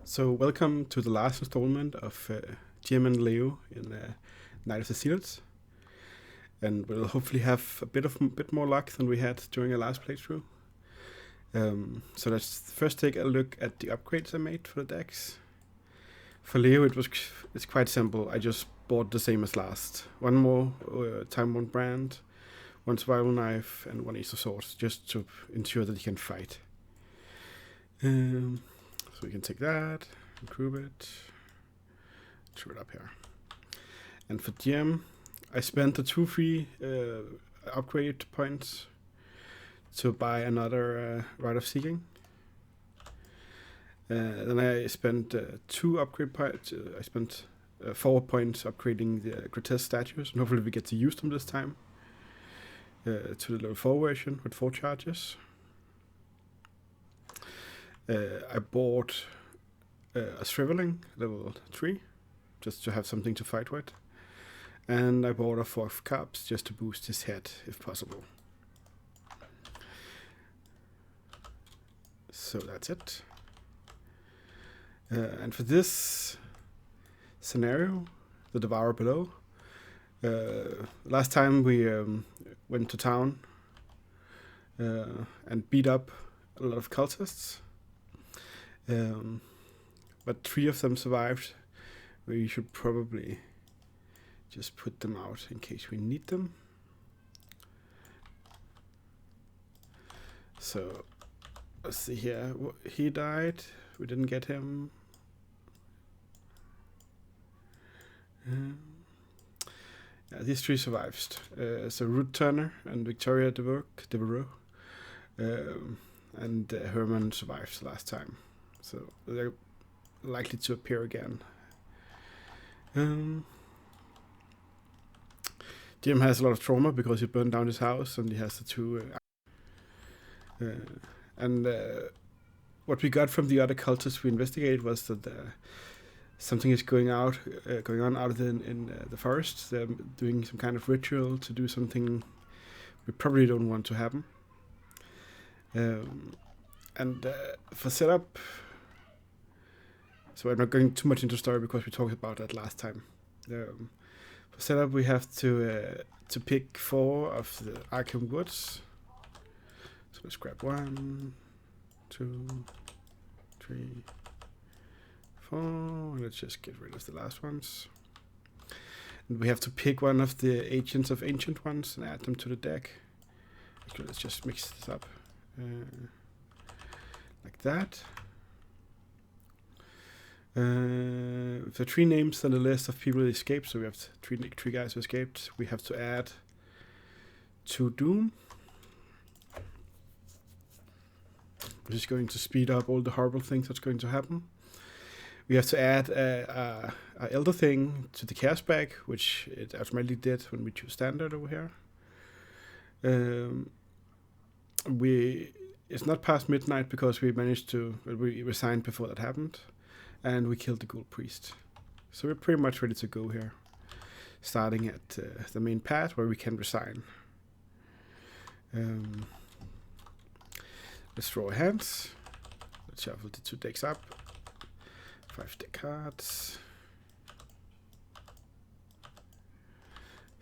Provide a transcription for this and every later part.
So welcome to the last installment of Jim and Leo in Night of the Zealots, and we'll hopefully have a bit more luck than we had during our last playthrough. So let's first take a look at the upgrades I made for the decks. For Leo, it's quite simple. I just bought the same as last. One more time-worn brand, one survival knife, and one ace of swords, just to ensure that he can fight. So we can take that, improve it, throw it up here. And for Jim, I spent the 2 free upgrade points to buy another Rite of Seeking. Then I spent 2 upgrade points. I spent 4 points upgrading the grotesque statues, and hopefully we get to use them this time. To the level 4 version with 4 charges. I bought a Shriveling level 3, just to have something to fight with. And I bought a 4 of Cups just to boost his head, if possible. So that's it. And for this scenario, the devourer below, last time we went to town and beat up a lot of cultists. But 3 of them survived. We should probably just put them out in case we need them. So let's see here. He died. We didn't get him. Yeah, these 3 survived. So Root Turner and Victoria Devourer, and Herman survived last time. So they're likely to appear again. Jim has a lot of trauma because he burned down his house, and he has the 2. What we got from the other cultists we investigated was that something is going on out in the forest. They're doing some kind of ritual to do something we probably don't want to happen. For setup, so I'm not going too much into story because we talked about that last time. For setup, we have to pick 4 of the Arkham Woods. So let's grab 1, 2, 3, 4. Let's just get rid of the last ones. And we have to pick one of the Agents of Ancient Ones and add them to the deck. Actually, let's just mix this up like that. If there are 3 names on the list of people who escaped, so we have 3 guys who escaped, we have to add 2 Doom, which is going to speed up all the horrible things that's going to happen. We have to add a Elder Thing to the Chaos bag, which it automatically did when we choose Standard over here. It's not past midnight because we resigned before that happened. And we killed the Ghoul Priest. So we're pretty much ready to go here. Starting at the main path where we can resign. Let's throw our hands. Let's shuffle the 2 decks up. 5 deck cards.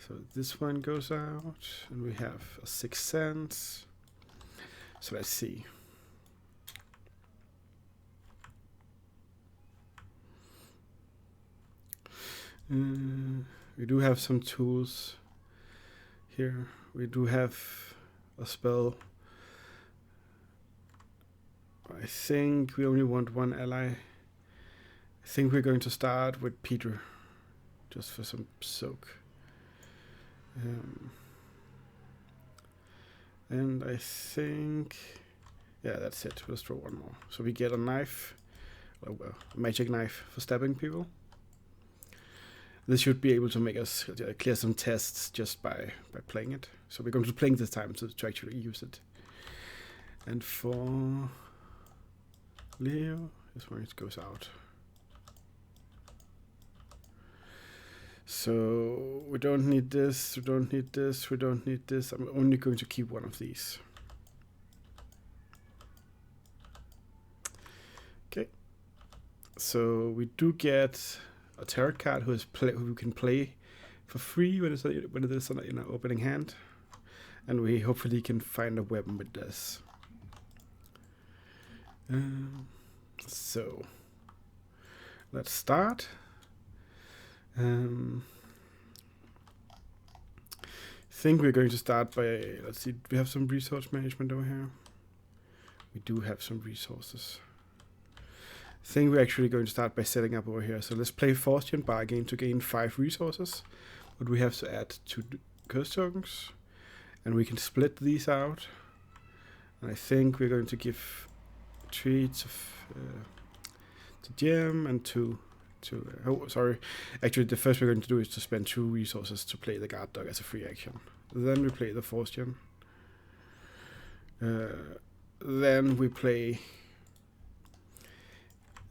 So this one goes out. And we have a 6 cents. So let's see. We do have some tools here. We do have a spell. I think we only want 1 ally. I think we're going to start with Peter, just for some soak. And I think, yeah, that's it. Let's throw 1 more. So we get a knife, a magic knife for stabbing people. This should be able to make us clear some tests just by playing it. So we're going to play this time to actually use it. And for Leo, this one goes out. So we don't need this, we don't need this, we don't need this. I'm only going to keep 1 of these. Okay. So we do get a tarot card who we can play for free when it is in our opening hand, and we hopefully can find a weapon with this. So let's start. I think we're going to start by, let's see, we have some resource management over here. We do have some resources. I think we're actually going to start by setting up over here. So let's play Faustian Bargain to gain 5 resources. But we have to add 2 curse tokens. And we can split these out. And I think we're going to give 3 to Jim and 2 to... oh, sorry. Actually, the first we're going to do is to spend 2 resources to play the guard dog as a free action. Then we play the Faustian. Then we play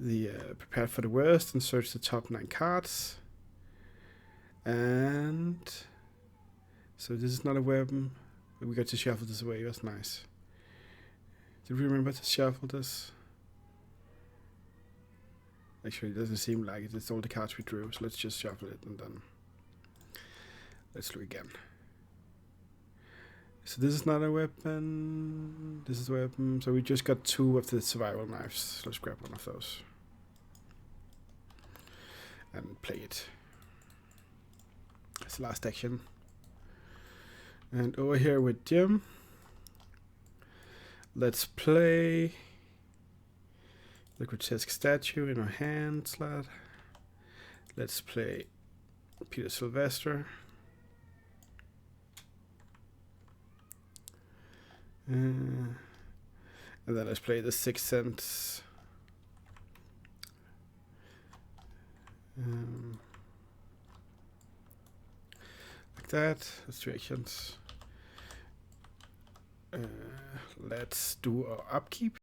the Prepared for the Worst and search the top 9 cards. And so this is not a weapon. We got to shuffle this away. That's nice. Did we remember to shuffle this? Actually, it doesn't seem like it. It's all the cards we drew. So let's just shuffle it and then let's look again. So this is not a weapon. This is a weapon. So we just got 2 of the survival knives. Let's grab one of those and play it. That's the last action. And over here with Jim, let's play the grotesque statue in our hand slot. Let's play Peter Sylvester. And then let's play the Sixth Sense. Like that. That's 3 actions. Let's do our upkeep.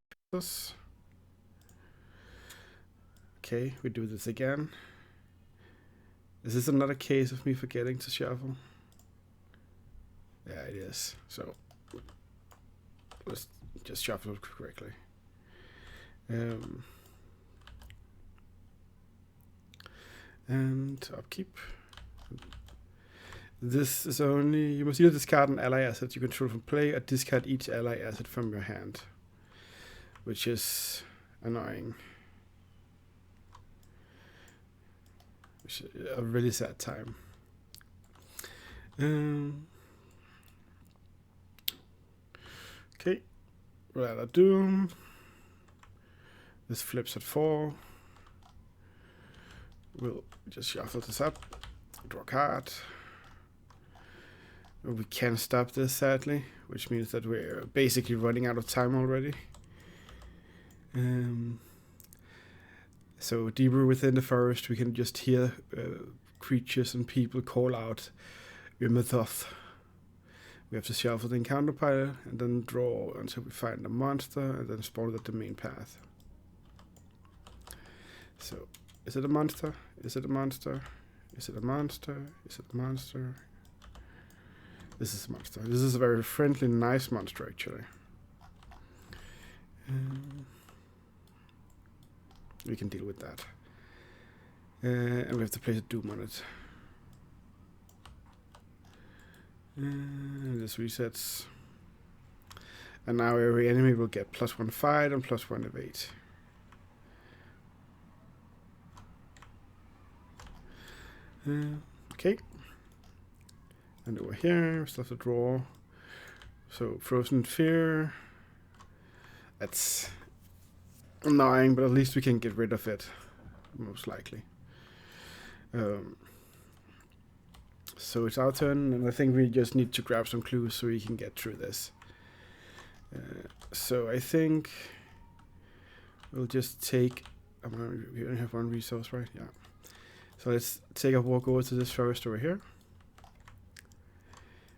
Okay, we do this again. Is this another case of me forgetting to shuffle? Yeah, it is. So let's just shuffle it correctly. And upkeep. This is only, you must either discard an ally asset you control from play or discard each ally asset from your hand, which is annoying. Which is a really sad time. Okay, Rather Doom. This flips at 4. We'll just shuffle this up, draw a card. We can stop this, sadly, which means that we're basically running out of time already. So deeper within the forest, we can just hear creatures and people call out Ymethoth. We have to shuffle the encounter pile and then draw until we find a monster and then spawn it at the main path. So, is it a monster? Is it a monster? Is it a monster? Is it a monster? This is a monster. This is a very friendly, nice monster, actually. We can deal with that. And we have to place a Doom on it. And this resets. And now every enemy will get +1 fight and +1 evade. Okay. And over here, we still have to draw. So, Frozen Fear. That's annoying, but at least we can get rid of it, most likely. So it's our turn, and I think we just need to grab some clues so we can get through this. So I think we'll just take... we only have 1 resource, right? Yeah. So let's take a walk over to this forest over here,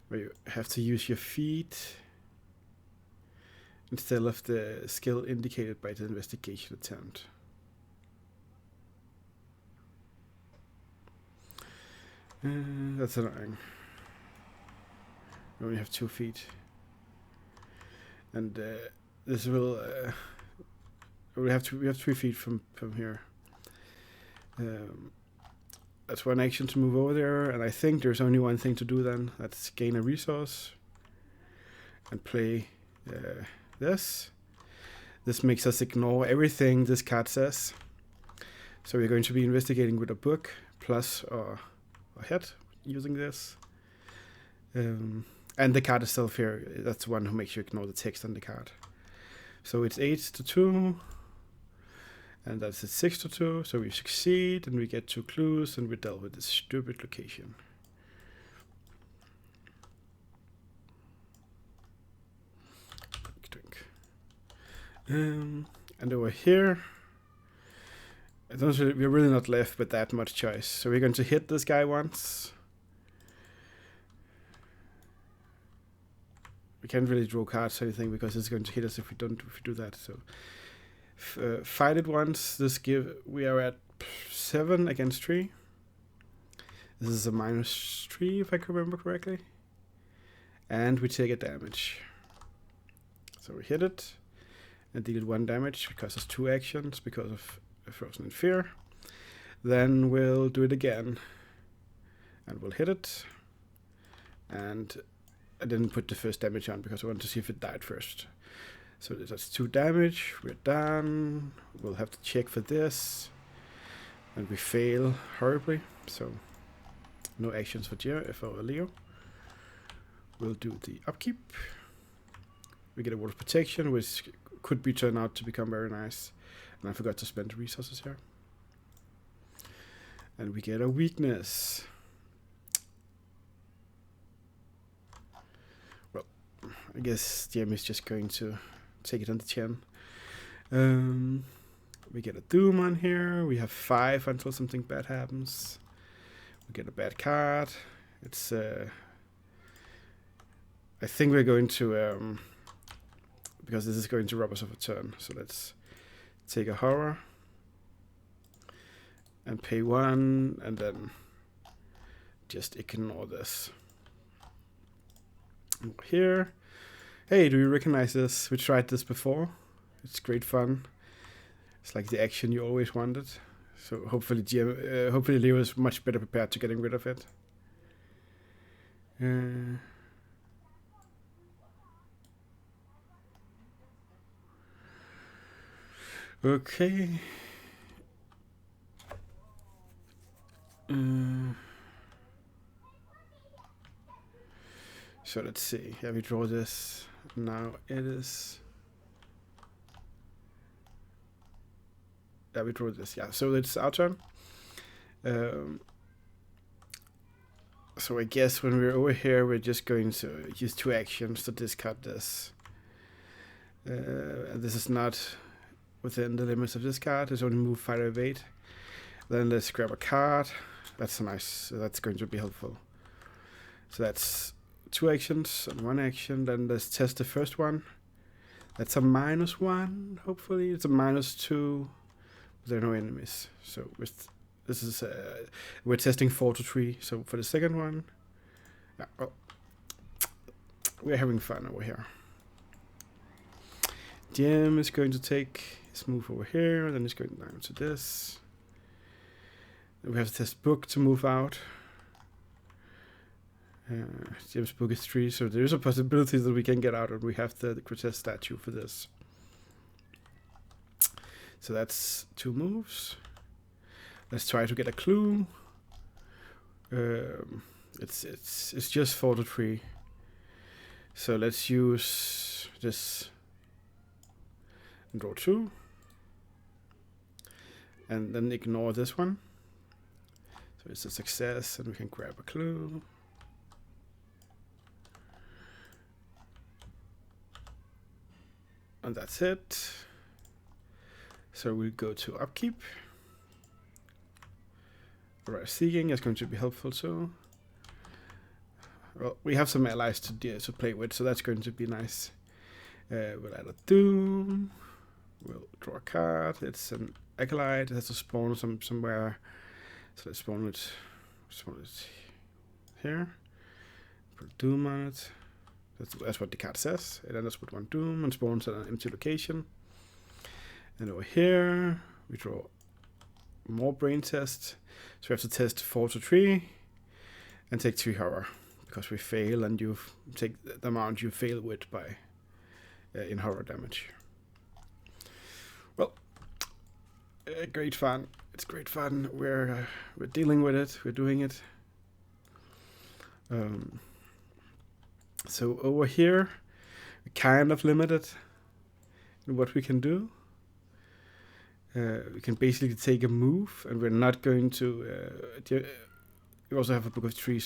where you have to use your feet instead of the skill indicated by the investigation attempt. That's annoying. We only have 2 feet. And this will we have 3 feet from here. That's one action to move over there, and I think there's only one thing to do then. That's gain a resource and play this. This makes us ignore everything this card says. So we're going to be investigating with a book plus a head using this. And the card itself here, that's the one who makes you ignore the text on the card. So it's 8-2. And that's a 6-2, so we succeed, and we get 2 clues, and we dealt with this stupid location. Drink. And over here, we're really not left with that much choice. So we're going to hit this guy once. We can't really draw cards or anything because it's going to hit us if we do that. So. Fight it once. We are at 7 against 3. This is a -3 if I can remember correctly, and we take a damage. So we hit it and deal 1 damage because it's 2 actions because of Frozen in Fear. Then we'll do it again, and we'll hit it. And I didn't put the first damage on because I wanted to see if it died first. So that's 2 damage, we're done. We'll have to check for this. And we fail horribly, so no actions for Leo. We'll do the upkeep. We get a word of protection, which could be turned out to become very nice. And I forgot to spend the resources here. And we get a weakness. Well, I guess GM is just going to take it on the chin. We get a Doom on here. We have 5 until something bad happens. We get a bad card. It's I think we're going to because this is going to rob us of a turn. So let's take a horror and pay 1 and then just ignore this. Here. Hey, do you recognize this? We tried this before. It's great fun. It's like the action you always wanted. So hopefully hopefully Leo is much better prepared to getting rid of it. Okay. So let's see. Yeah, we draw this. Now it is. Yeah, we draw this. Yeah, so it's our turn. So I guess when we're over here, we're just going to use 2 actions to discard this. This is not within the limits of this card. It's only move, fight, or evade. Then let's grab a card. That's nice. That's going to be helpful. So that's 2 actions and 1 action. Then let's test the first one. That's a -1. Hopefully, it's a -2. There are no enemies. So with this is we're testing 4 to 3. So for the second one, well, we're having fun over here. Jim is going to take his move over here, then he's going down to this. Then we have to test book to move out. Jim's book is 3, so there is a possibility that we can get out, and we have the grotesque statue for this. So that's 2 moves. Let's try to get a clue. It's just 4 to 3. So let's use this and draw 2, and then ignore this one. So it's a success, and we can grab a clue. And that's it. So we go to upkeep. Right, seeking is going to be helpful too. Well, we have some allies to play with, so that's going to be nice. We'll add a Doom. We'll draw a card. It's an acolyte. It has to spawn somewhere. So let's spawn it here. Put a Doom on it. That's what the card says. It ends with 1 Doom and spawns at an empty location. And over here, we draw more brain tests. So we have to test 4 to 3 and take 3 horror, because we fail and you take the amount you fail with by in horror damage. Well, great fun. It's great fun. We're dealing with it. We're doing it. So over here, we're kind of limited in what we can do. We can basically take a move, and we're not going to. We also have a book of 3,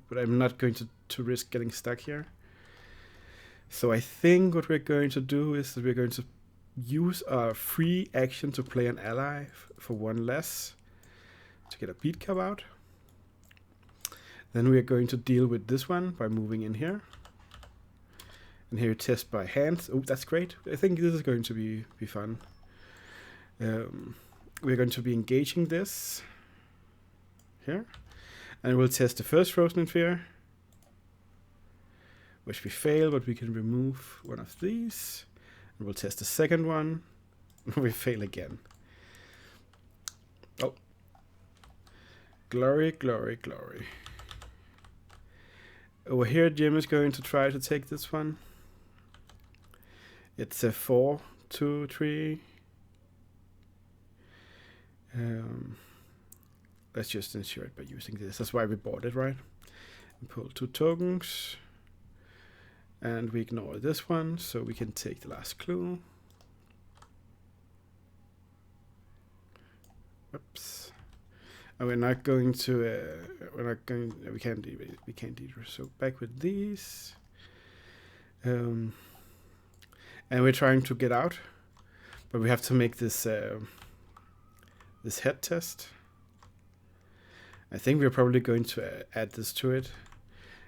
but I'm not going to risk getting stuck here. So I think what we're going to do is that we're going to use our free action to play an ally for 1 less to get a beat cap out. Then we are going to deal with this one by moving in here. And here test by hand. Oh, that's great. I think this is going to be fun. We're going to be engaging this here. And we'll test the first Frozen in Fear, which we fail, but we can remove one of these. And we'll test the second one. We fail again. Oh. Glory, glory, glory. Over here, Jim is going to try to take this one. It's a 4, 2, 3. Let's just ensure it by using this. That's why we bought it, right? And pull 2 tokens. And we ignore this one, so we can take the last clue. Whoops. And we're not going to, we can't either. So back with these. And we're trying to get out, but we have to make this, this head test. I think we're probably going to add this to it.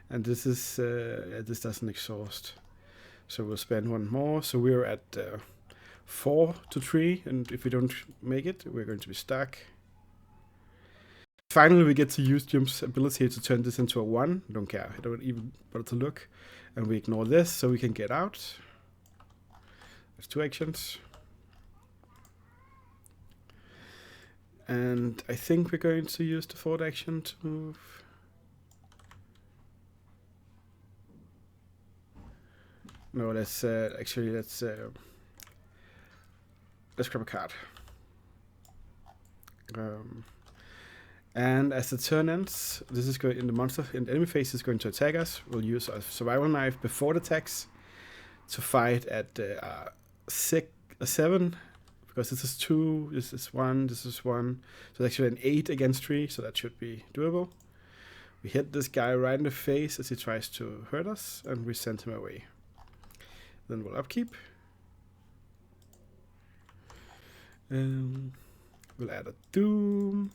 And this is, this doesn't exhaust. So we'll spend 1 more. So we're at 4 to 3. And if we don't make it, we're going to be stuck. Finally, we get to use Jim's ability to turn this into a 1. I don't care. I don't even bother to look. And we ignore this so we can get out. There's 2 actions. And I think we're going to use the 4th action to move. No, let's actually let's grab a card. And as the turn ends, this is going in the enemy phase is going to attack us. We'll use our survival knife before the attacks to fight at 7. Because this is 2, this is 1, this is 1. So it's actually an 8 against 3, so that should be doable. We hit this guy right in the face as he tries to hurt us, and we send him away. Then we'll upkeep. We'll add a Doom.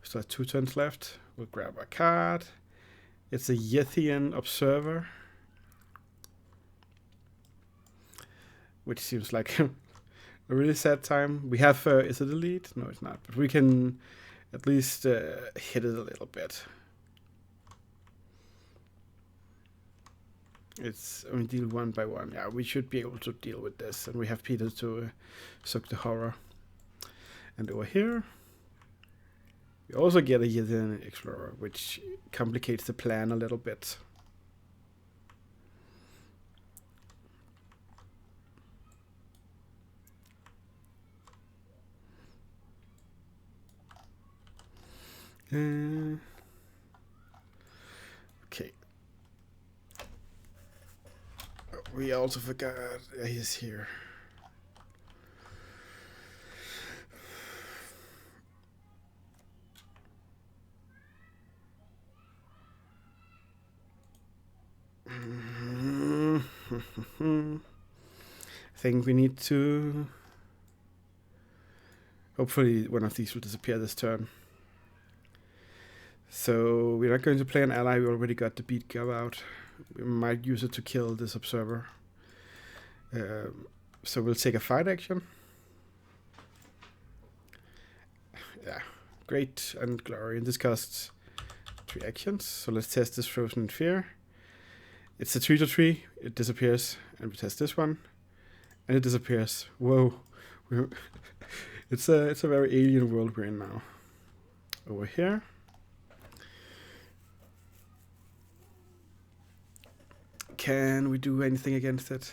So 2 turns left. We'll grab a card. It's a Yethian Observer, which seems like a really sad time. We have, is it a lead? No, it's not. But we can at least hit it a little bit. It's only deal 1 by 1. Yeah, we should be able to deal with this. And we have Peter to suck the horror. And over here, we also get a Yethian Explorer, which complicates the plan a little bit. Okay. We also forgot he's here. I think we need to. Hopefully, one of these will disappear this turn. So we're not going to play an ally. We already got the beat gov out. We might use it to kill this observer. So we'll take a fight action. Yeah, great and glory. And this costs 3 actions. So let's test this Frozen in Fear. It's a 3 to 3. It disappears. And we test this one. And it disappears. Whoa. It's a very alien world we're in now. Over here. Can we do anything against it?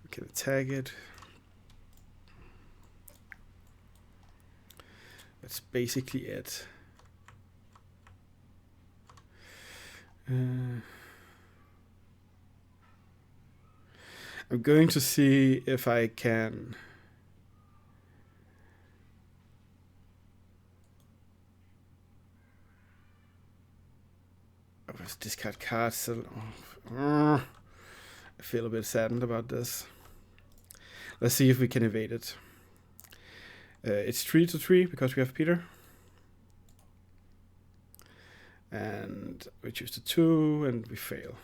We can attack it. That's basically it. I'm going to see if I can discard cards. I feel a bit saddened about this. Let's see if we can evade it. It's 3-3 because we have Peter. And we choose the 2 and we fail.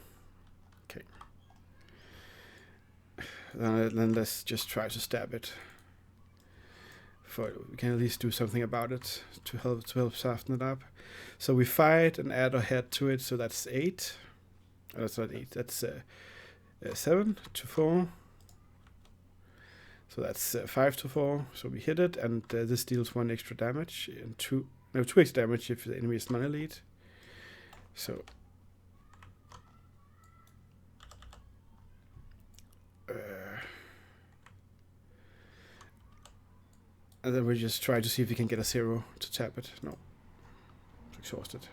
Okay. Then let's just try to stab it. We can at least do something about it to help soften it up. So we fight and add a head to it, so that's 8. Oh, that's not 8, that's 7 to 4. So that's 5 to 4. So we hit it, and this deals 1 extra damage and 2 extra damage if the enemy is non-elite. So and then we just try to see if we can get a 0 to tap it. No, it's exhausted.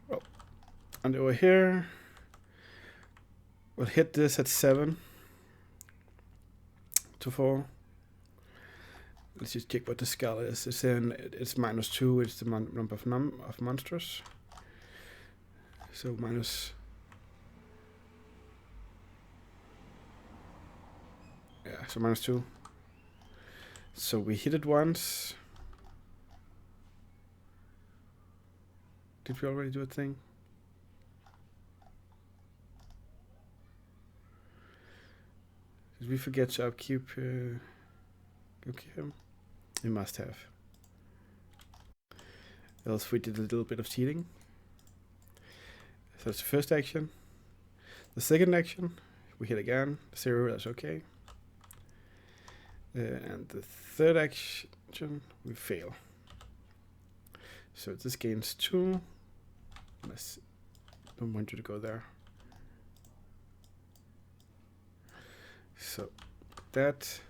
Well, and over here we'll hit this at 7 to 4. Let's just check what the skull is. It's -2. It's the number of monsters. So minus. Yeah, so -2. So we hit it once. Did we already do a thing? Did we forget to upkeep? Okay. We must have. Else we did a little bit of cheating. So that's the first action. The second action, we hit again. 0, that's okay. And the third action, we fail. So this gains 2. Don't want you to go there. So that.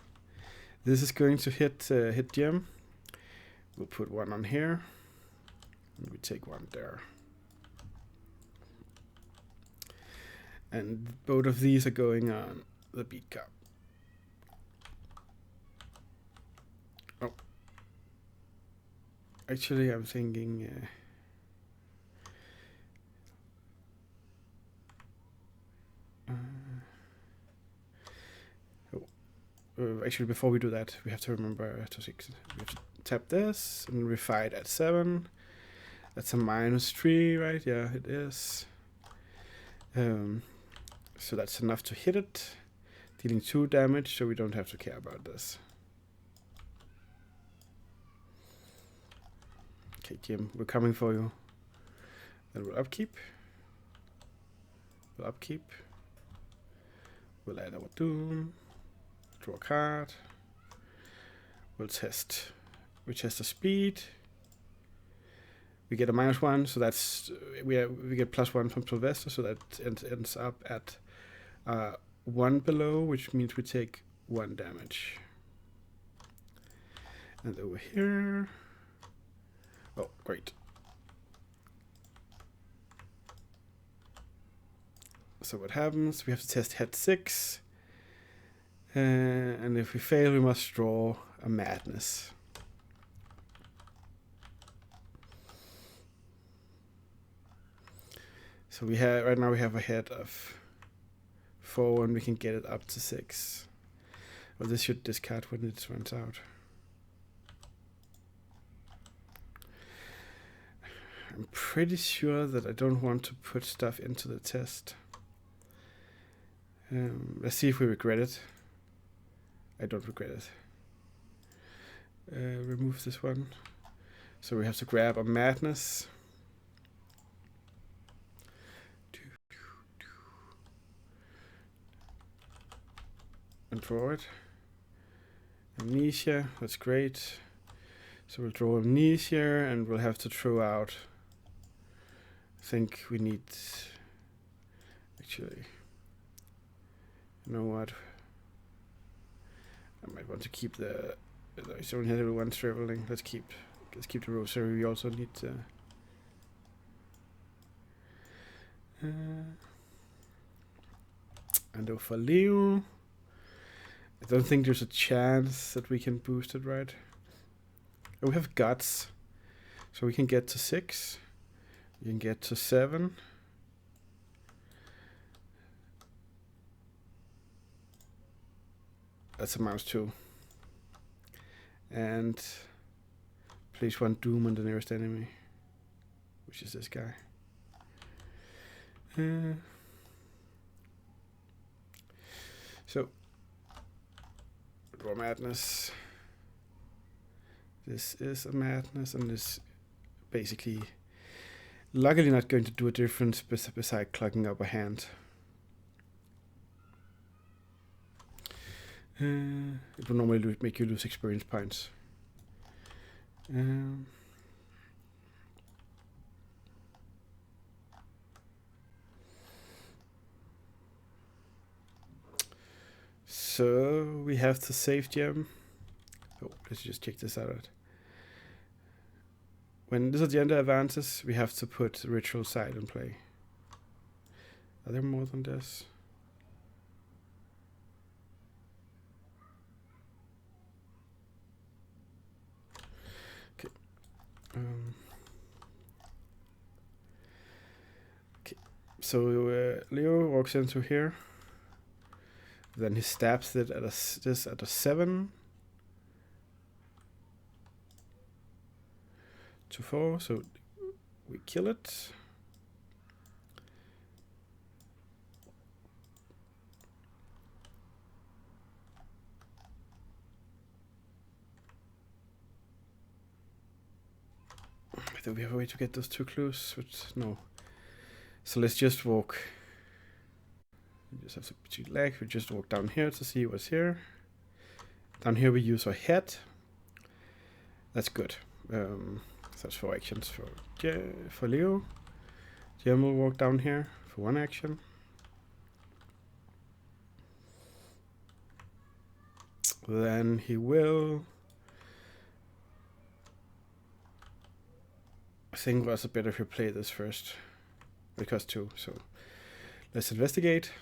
This is going to hit Gem. We'll put 1 on here. And we take 1 there. And both of these are going on the beat cup. Oh. Actually, I'm thinking... actually, before we do that, we have to remember to 6. We have to tap this, and we fight at 7. That's a -3, right? Yeah, it is. So that's enough to hit it, dealing 2 damage, so we don't have to care about this. Okay, Jim, we're coming for you. Then we'll upkeep. We'll upkeep. We'll add our Doom. Draw a card. We'll test. We test the speed. We get a -1, so that's we get +1 from Sylvester, so that ends up at 1 below, which means we take 1 damage. And over here, oh great. So what happens? We have to test head 6. And if we fail, we must draw a madness. So we have right now we have a head of 4, and we can get it up to 6. Well, this should discard when it runs out. I'm pretty sure that I don't want to put stuff into the test. Let's see if we regret it. I don't regret it. Remove this one. So we have to grab a madness. And draw it. Amnesia, that's great. So we'll draw Amnesia, and we'll have to throw out. I think we need. Actually, you know what? I might want to keep the. There's only one traveling. Let's keep the rosary. We also need. And for Leo, I don't think there's a chance that we can boost it, right? We have guts, so we can get to 6. We can get to 7. That's amounts to. And place 1 doom on the nearest enemy, which is this guy. So, draw madness. This is a madness, and this basically, luckily, not going to do a difference beside clogging up a hand. It will normally make you lose experience points. So we have to save gem. Oh, let's just check this out. When this agenda advances, we have to put ritual side in play. Are there more than this? Okay. Okay. So Leo walks into here. Then he stabs it at a 7 to 4, so we kill it. Do we have a way to get those 2 clues? No. So let's just walk. We just have to cheat leg. We just walk down here to see what's here. Down here we use our head. That's good. So that's 4 actions for Leo. Jem will walk down here for 1 action. Then he will. I think it was better if we play this first. Because 2. So let's investigate.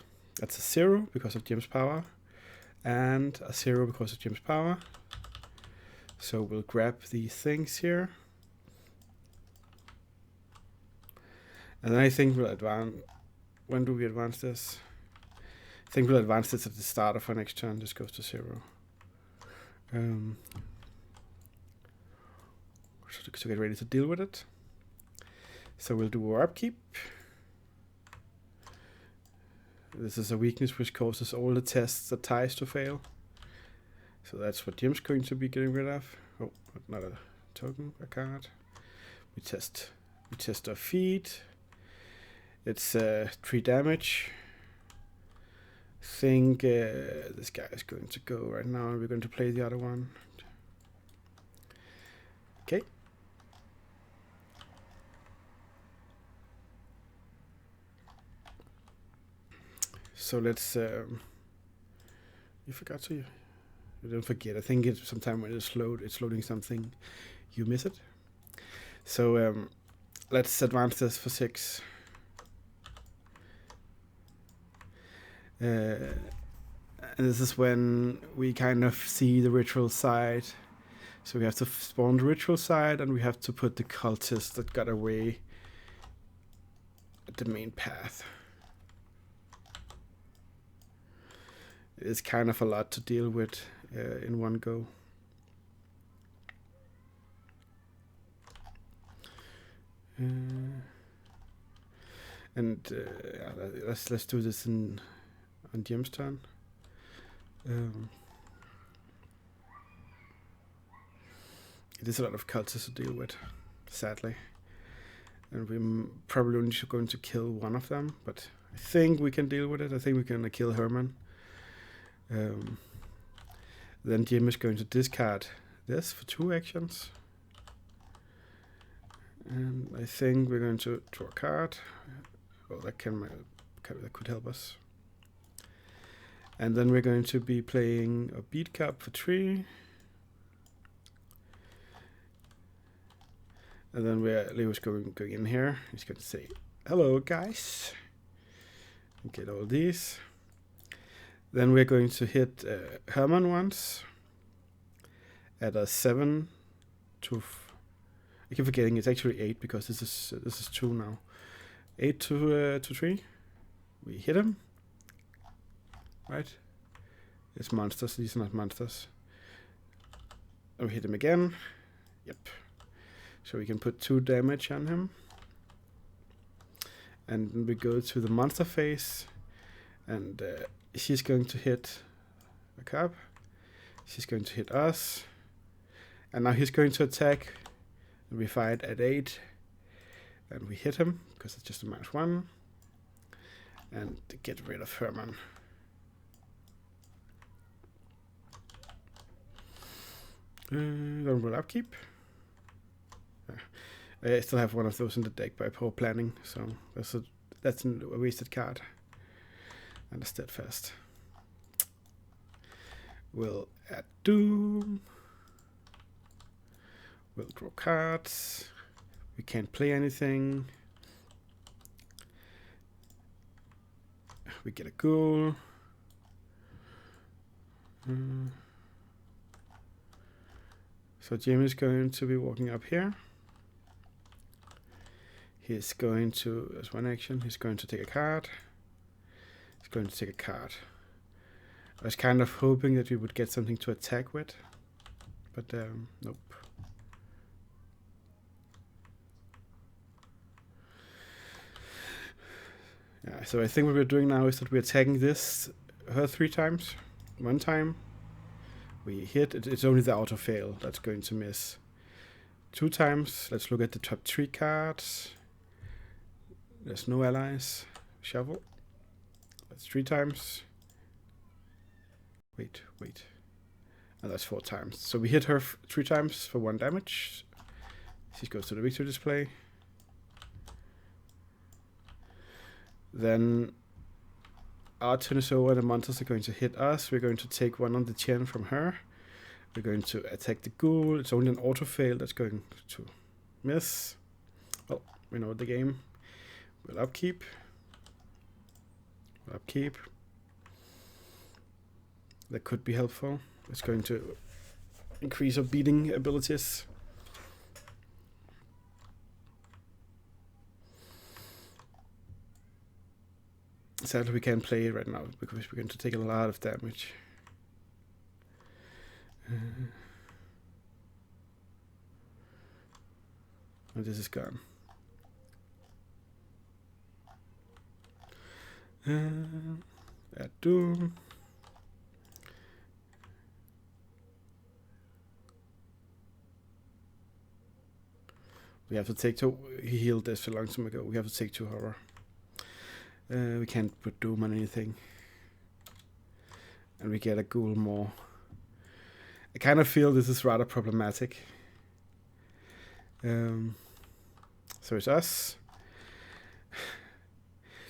That's a 0 because of Jim's power, and a 0 because of Jim's power. So we'll grab these things here, and then I think we'll advance. When do we advance this? I think we'll advance this at the start of our next turn. This goes to 0. So get ready to deal with it. So we'll do our upkeep. This is a weakness which causes all the tests that ties to fail. So that's what Jim's going to be getting rid of. Oh, not a token, a card. We test our feet. It's 3 damage. I think this guy is going to go right now, and we're going to play the other one. Okay. So let's. You forgot to. You don't forget. I think it's sometime when it's loading something, you miss it. So let's advance this for 6. And this is when we kind of see the ritual side. So we have to spawn the ritual side, and we have to put the cultist that got away at the main path. It's kind of a lot to deal with in one go. Let's do this on Jim's turn. It is a lot of cultists to deal with, sadly, and we're probably only going to kill one of them. But I think we can deal with it. I think we can kill Herman. Then Jim is going to discard this for 2 actions. And I think we're going to draw a card. Oh, that could help us. And then we're going to be playing a beat cap for 3. And then Leo's going in here. He's going to say, hello guys. And get all these. Then we're going to hit Herman once. At a 7 to... I keep forgetting it's actually 8 because this is 2 now. 8 to 3. We hit him. Right? It's monsters. These are not monsters. And we hit him again. Yep. So we can put 2 damage on him. And we go to the monster phase. And she's going to hit a cub. She's going to hit us. And now he's going to attack. And we fight at 8. And we hit him because it's just a -1. And get rid of Herman. Then we'll upkeep. I still have one of those in the deck by poor planning, so that's a wasted card. And a steadfast. We'll add Doom. We'll draw cards. We can't play anything. We get a ghoul. So Jim is going to be walking up here. He's going to, as one action, he's going to take a card. He's going to take a card. I was kind of hoping that we would get something to attack with, but nope. Yeah, so I think what we're doing now is that we're attacking her 3 times. 1 time. We hit, it's only the auto fail that's going to miss. 2 times, let's look at the top 3 cards. There's no allies. Shuffle. That's 3 times. Wait. And that's 4 times. So we hit her 3 times for 1 damage. She goes to the victory display. Then our turn is over, the monsters are going to hit us. We're going to take 1 on the chin from her. We're going to attack the ghoul. It's only an auto fail that's going to miss. Well, we know the game. We'll upkeep. That could be helpful. It's going to increase our beating abilities. Sadly, we can't play it right now because we're going to take a lot of damage. And this is gone. Add Doom. We have to take 2. He healed this a long time ago. We have to take 2 horror. We can't put Doom on anything. And we get a ghoul more. I kind of feel this is rather problematic. So it's us.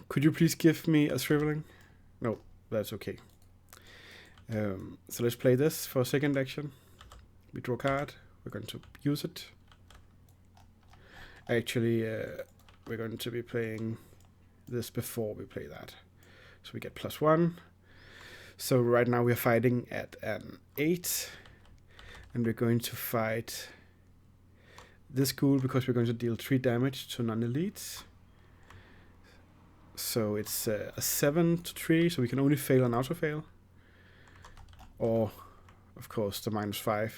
Could you please give me a shriveling? No, that's okay. So let's play this for a second action. We draw a card. We're going to use it. Actually, we're going to be playing this before we play that. So we get +1. So right now we're fighting at an 8. And we're going to fight this ghoul because we're going to deal 3 damage to non-elites. So it's a 7 to 3, so we can only fail an auto fail. Or, of course, the -5.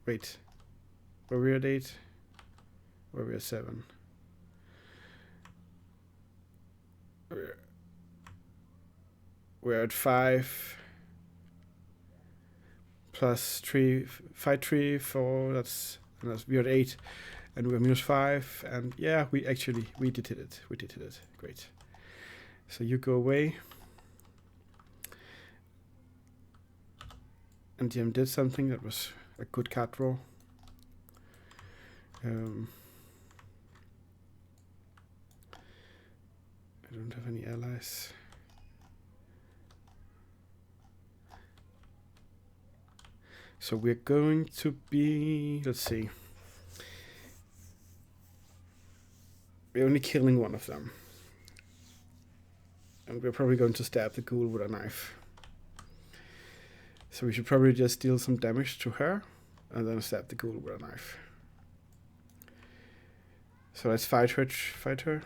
Wait, were we at 8? Were we at 7? We're at 5. Plus 3, fight 3, 4, we're at 8. And we're -5, and yeah, we did hit it. Great. So you go away. and GM did something that was a good card draw. I don't have any allies. So we're going to be, let's see. We're only killing one of them. And we're probably going to stab the ghoul with a knife. So we should probably just deal some damage to her and then stab the ghoul with a knife. So let's fight her.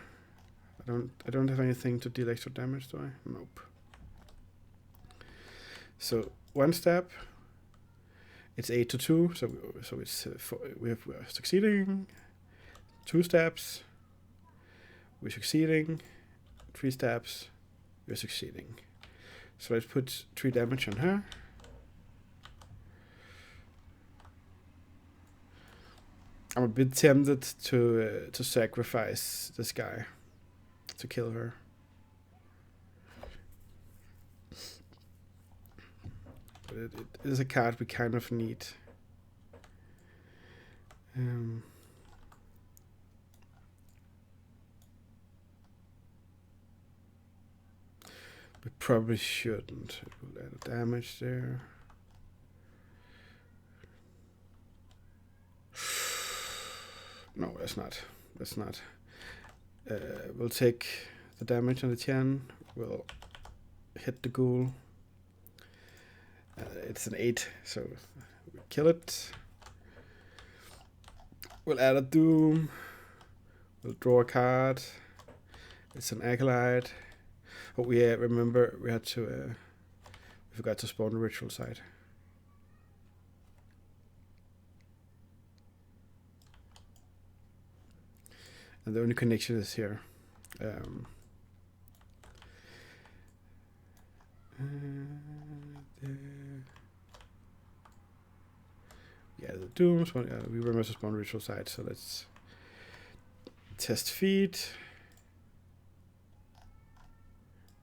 I don't have anything to deal extra damage, do I? Nope. So one stab. It's 8 to 2, so it's we're succeeding. 2 stabs. We're succeeding. 3 stabs. We're succeeding. So let's put 3 damage on her. I'm a bit tempted to sacrifice this guy to kill her. But it is a card we kind of need. We probably shouldn't. We'll add damage there. No, that's not. That's not. We'll take the damage on the 10. We'll hit the ghoul. It's an 8, so we kill it. We'll add a doom. We'll draw a card. It's an acolyte. Oh yeah, remember we had to. We forgot to spawn the ritual site. And the only connection is here. Yeah, the dooms. We remember to spawn ritual site, so let's test feed.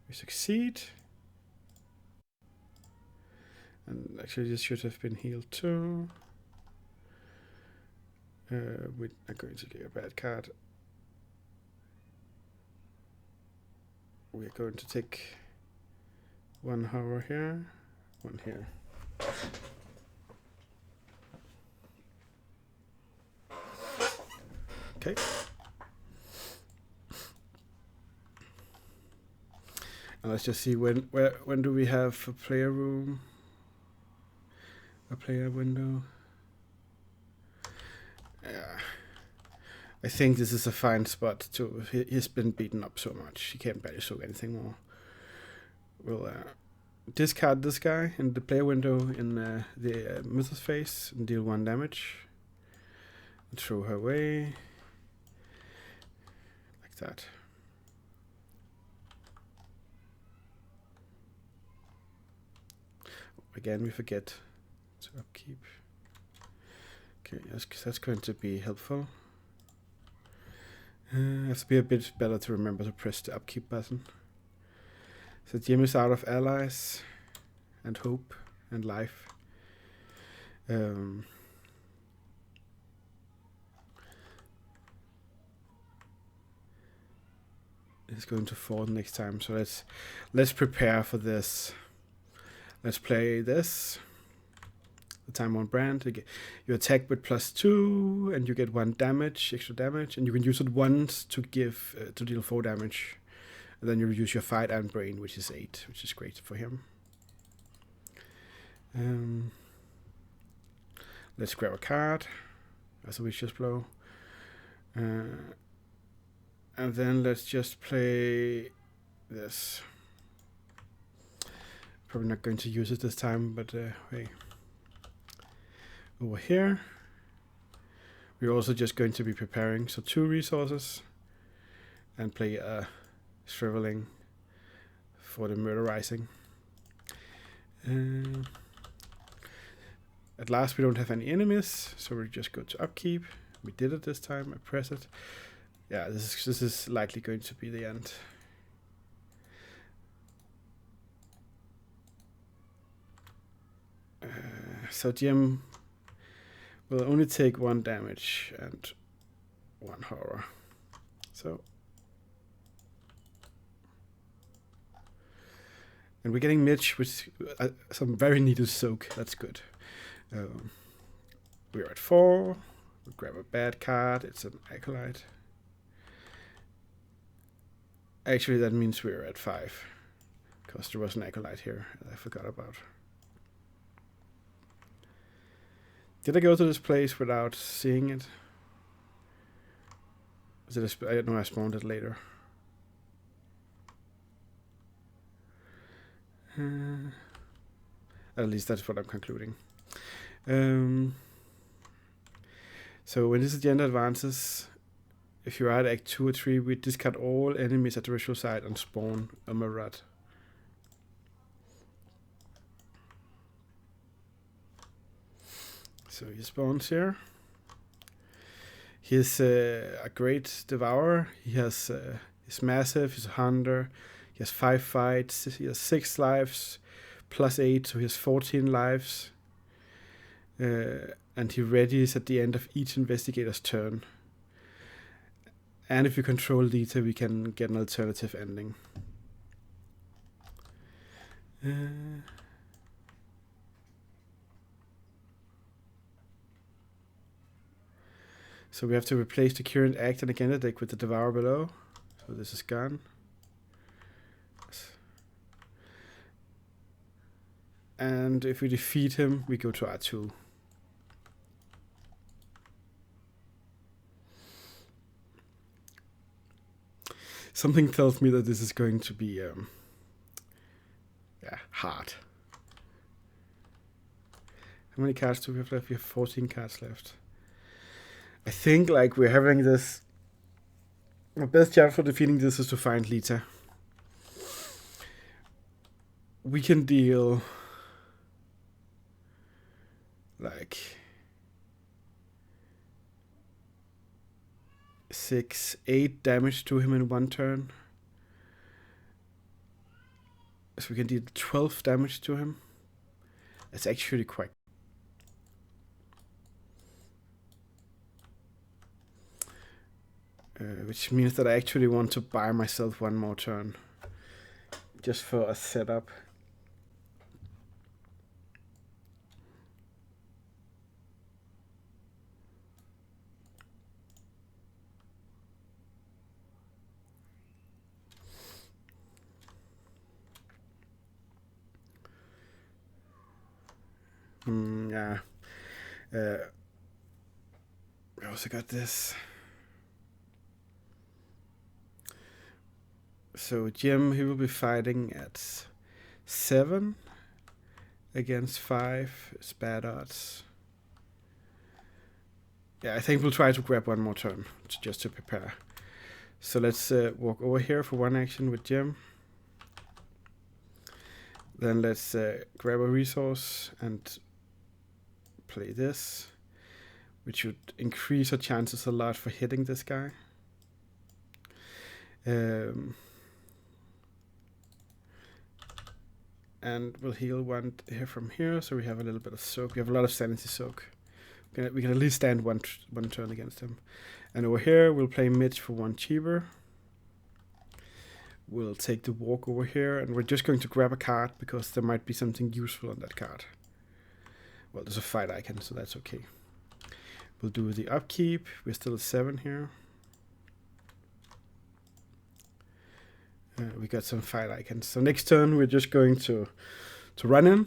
We succeed. And actually this should have been healed too. We are going to get a bad card. We are going to take 1 horror here, 1 here. Okay. And let's just see when do we have a player room, a player window. Yeah, I think this is a fine spot to. He's been beaten up so much he can't barely soak anything more. We'll discard this guy in the player window in the Mythos phase and deal 1 damage. And throw her away like that. Again, we forget to upkeep. Okay, that's going to be helpful. Has to be a bit better to remember to press the upkeep button. So Jim is out of allies and hope and life. It's going to fall next time, so let's prepare for this. Let's play this. The time 1 brand. You attack with +2, and you get 1 damage, extra damage, and you can use it once to give to deal 4 damage. And then you use your fight and brain, which is 8, which is great for him. Let's grab a card as a vicious blow, and then let's just play this. Probably not going to use it this time, but hey. Over here, we're also just going to be preparing, so 2 resources, and play a shriveling for the murder rising. At last, we don't have any enemies, so we just go to upkeep. We did it this time. I press it. Yeah, this is likely going to be the end. So Jim will only take 1 damage and 1 horror. So, and we're getting Mitch with some very needed soak. That's good. We're at 4. We'll grab a bad card. It's an acolyte. Actually, that means we're at 5, because there was an acolyte here that I forgot about. Did I go to this place without seeing it? I don't know, I spawned it later. At least that's what I'm concluding. So when this agenda advances, if you are at Act 2 or 3, we discard all enemies at the ritual site and spawn a Marat. So he spawns here. He's a great devourer. He's massive, he's a hunter. He has 5 fights, he has 6 lives, plus 8, so he has 14 lives. And he readies at the end of each investigator's turn. And if you control Lita, we can get an alternative ending. So we have to replace the current act and agenda deck with the devourer below. So this is gone. And if we defeat him, we go to R2. Something tells me that this is going to be hard. How many cards do we have left? We have 14 cards left. I think like we're having this. The best chance for defeating this is to find Lita. We can deal like 6-8 damage to him in 1 turn. So we can deal 12 damage to him. That's actually quite. Which means that I actually want to buy myself 1 more turn. Just for a setup. Yeah. I also got this. So Jim, he will be fighting at 7 against 5. It's bad odds. Yeah, I think we'll try to grab 1 more turn just to prepare. So let's walk over here for 1 action with Jim. Then let's grab a resource and play this, which should increase our chances a lot for hitting this guy. And we'll heal 1 here from here, so we have a little bit of soak. We have a lot of sanity soak. We can at least stand one turn against him. And over here, we'll play Mitch for 1 cheaper. We'll take the walk over here, and we're just going to grab a card because there might be something useful on that card. Well, there's a fight icon, so that's okay. We'll do the upkeep. We're still at 7 here. We got some fight icons. So next turn, we're just going to run in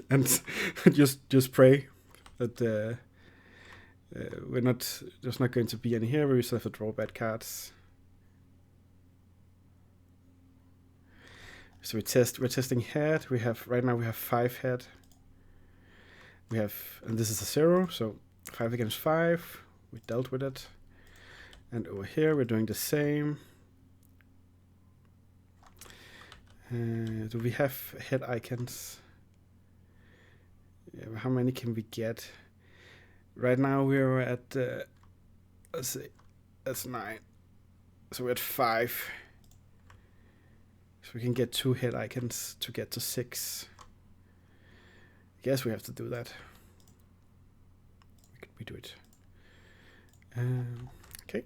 and just pray that there's not going to be any here. We still have to draw bad cards. So we're testing head. Right now we have 5 head. And this is a 0, so 5 against 5. We dealt with it. And over here we're doing the same. Do we have head icons? Yeah, how many can we get? Right now we're at let's see, that's 9. So we're at 5. So we can get 2 head icons to get to 6. Guess we have to do that. We do it. Okay.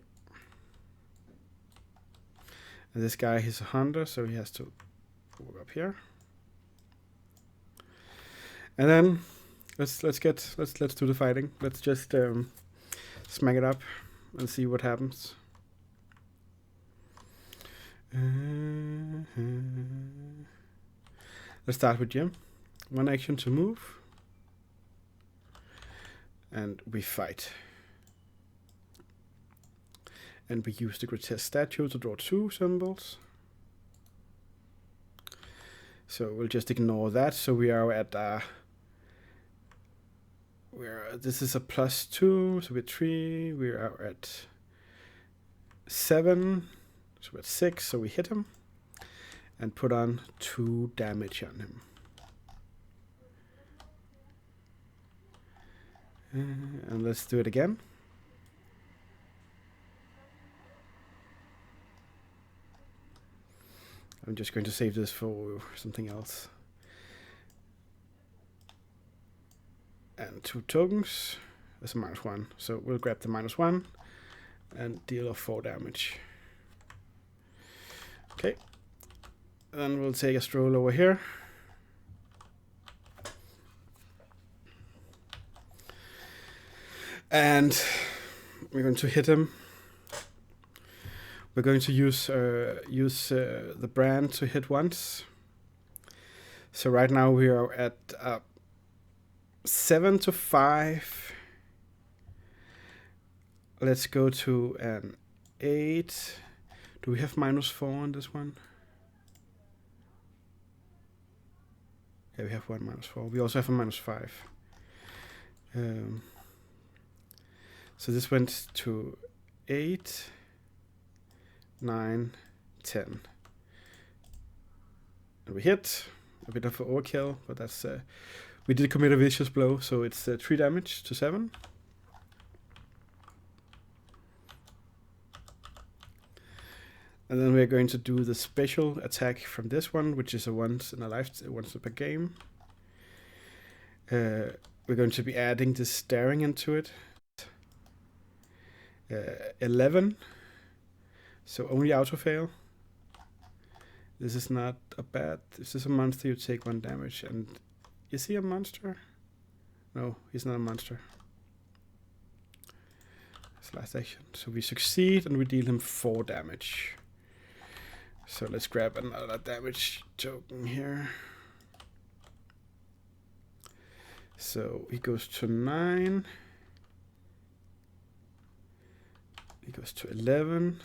And this guy, he's a hunter, so he has to walk up here. And then let's do the fighting. Let's just smack it up and see what happens. Let's start with Jim. One action to move. And we fight. And we use the grotesque statue to draw 2 symbols. So we'll just ignore that. So we are at this is a +2, so we're 3. We are at 7, so we're at 6. So we hit him and put on 2 damage on him. And let's do it again. I'm just going to save this for something else. And 2 tokens. That's a -1. So we'll grab the -1 and deal 4 damage. Okay. Then we'll take a stroll over here. And we're going to hit him. We're going to use the brand to hit once. So right now we are at 7 to 5. Let's go to an 8. Do we have -4 on this one? Yeah, we have one -4. We also have a -5. So this went to 8, 9, 10. And we hit. A bit of an overkill, but that's... we did commit a vicious blow, so it's 3 damage to 7. And then we're going to do the special attack from this one, which is a once per game. We're going to be adding this staring into it. 11. So only auto fail. This is not a bad... If this is a monster, you take 1 damage. And is he a monster? No, he's not a monster. That's last action. So we succeed and we deal him 4 damage. So let's grab another damage token here. So he goes to 9. He goes to 11.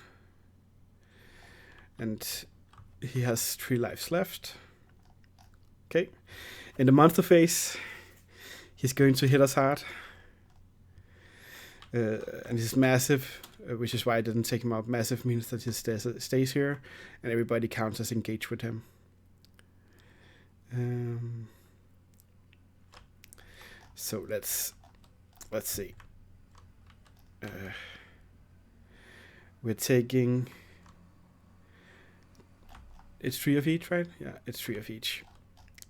And he has 3 lives left. Okay. In the monster phase, he's going to hit us hard. And he's massive, which is why I didn't take him out. Massive means that he stays here, and everybody counts as engaged with him. So let's see. We're taking... It's 3 of each, right? Yeah, it's 3 of each.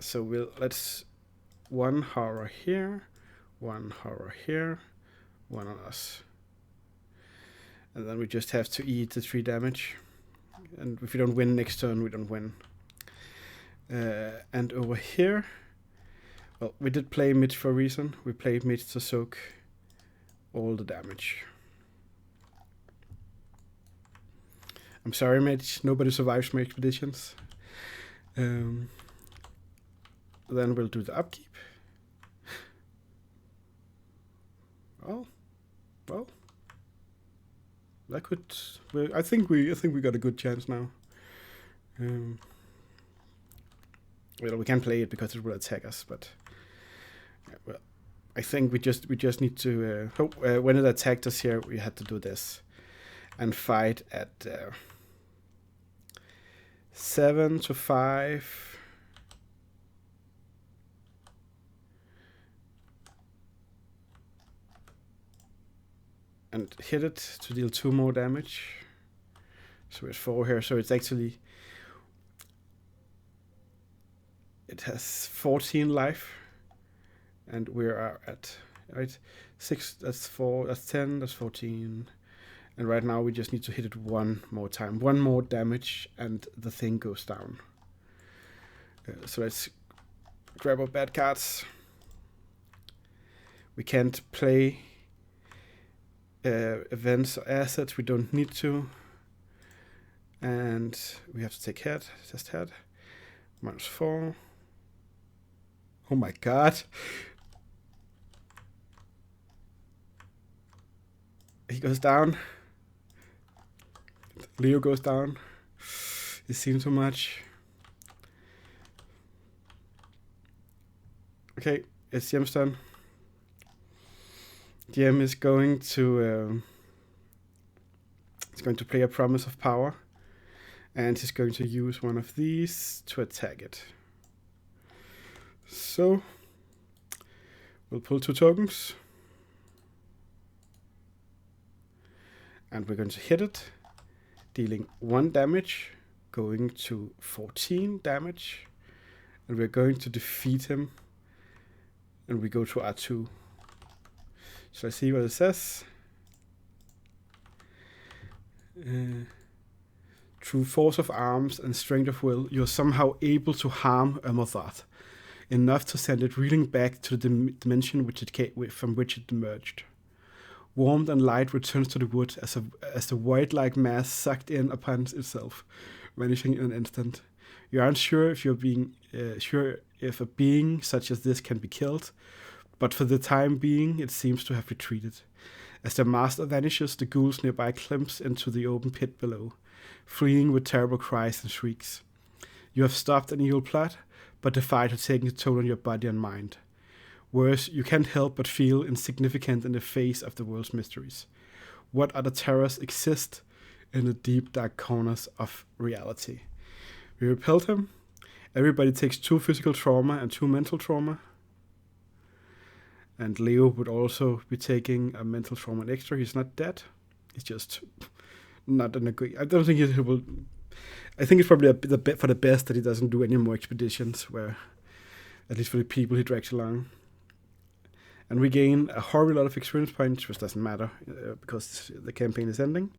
So let's 1 horror here, 1 horror here, 1 on us. And then we just have to eat the 3 damage. And if we don't win next turn, we don't win. And over here, well, we did play Mitch for a reason. We played Mitch to soak all the damage. I'm sorry, Mitch. Nobody survives my expeditions. Then we'll do the upkeep. Well, that could. Well, I think we got a good chance now. Well, we can play it because it will attack us, but yeah, well, I think we just need to. When it attacked us here, we had to do this and fight at 7 to 5. And hit it to deal 2 more damage. So it's 4 here. So it's actually... It has 14 life. and we are at 6. That's 4. That's 10. That's 14. And right now we just need to hit it one more time. One more damage, and the thing goes down. So let's grab our bad cards. We can't play events or assets we don't need to. And we have to take head. Test head. -4. Oh my god. He goes down. Leo goes down. He's seen too much. Okay, it's GM's turn. GM is going to play a Promise of Power, and he's going to use one of these to attack it. So we'll pull 2 tokens, and we're going to hit it, dealing 1 damage, going to 14 damage, and we're going to defeat him, and we go to R2. So let's see what it says. Through force of arms and strength of will, you're somehow able to harm Amothart, enough to send it reeling back to the dimension from which it emerged. Warmth and light returns to the wood as the void-like mass sucked in upon itself, vanishing in an instant. You aren't sure if a being such as this can be killed, but for the time being, it seems to have retreated. As the master vanishes, the ghouls nearby glimpse into the open pit below, fleeing with terrible cries and shrieks. You have stopped an evil plot, but the fight has taken a toll on your body and mind. Worse, you can't help but feel insignificant in the face of the world's mysteries. What other terrors exist in the deep, dark corners of reality? We repelled him. Everybody takes 2 physical trauma and 2 mental trauma. And Leo would also be taking a mental trauma extra. He's not dead. He's just not in a good... I don't think he will... I think it's probably for the best that he doesn't do any more expeditions, where, at least for the people he drags along. And we gain a horrible lot of experience points, which doesn't matter, because the campaign is ending.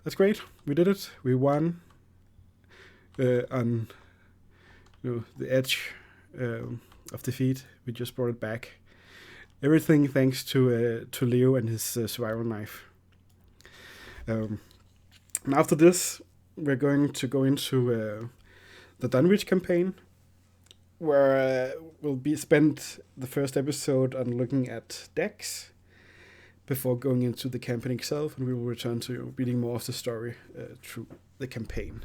That's great. We did it. We won on the edge of defeat. We just brought it back. Everything thanks to Leo and his survival knife. And after this, we're going to go into the Dunwich campaign, where we'll spend the first episode on looking at decks before going into the campaign itself, and we will return to reading more of the story through the campaign.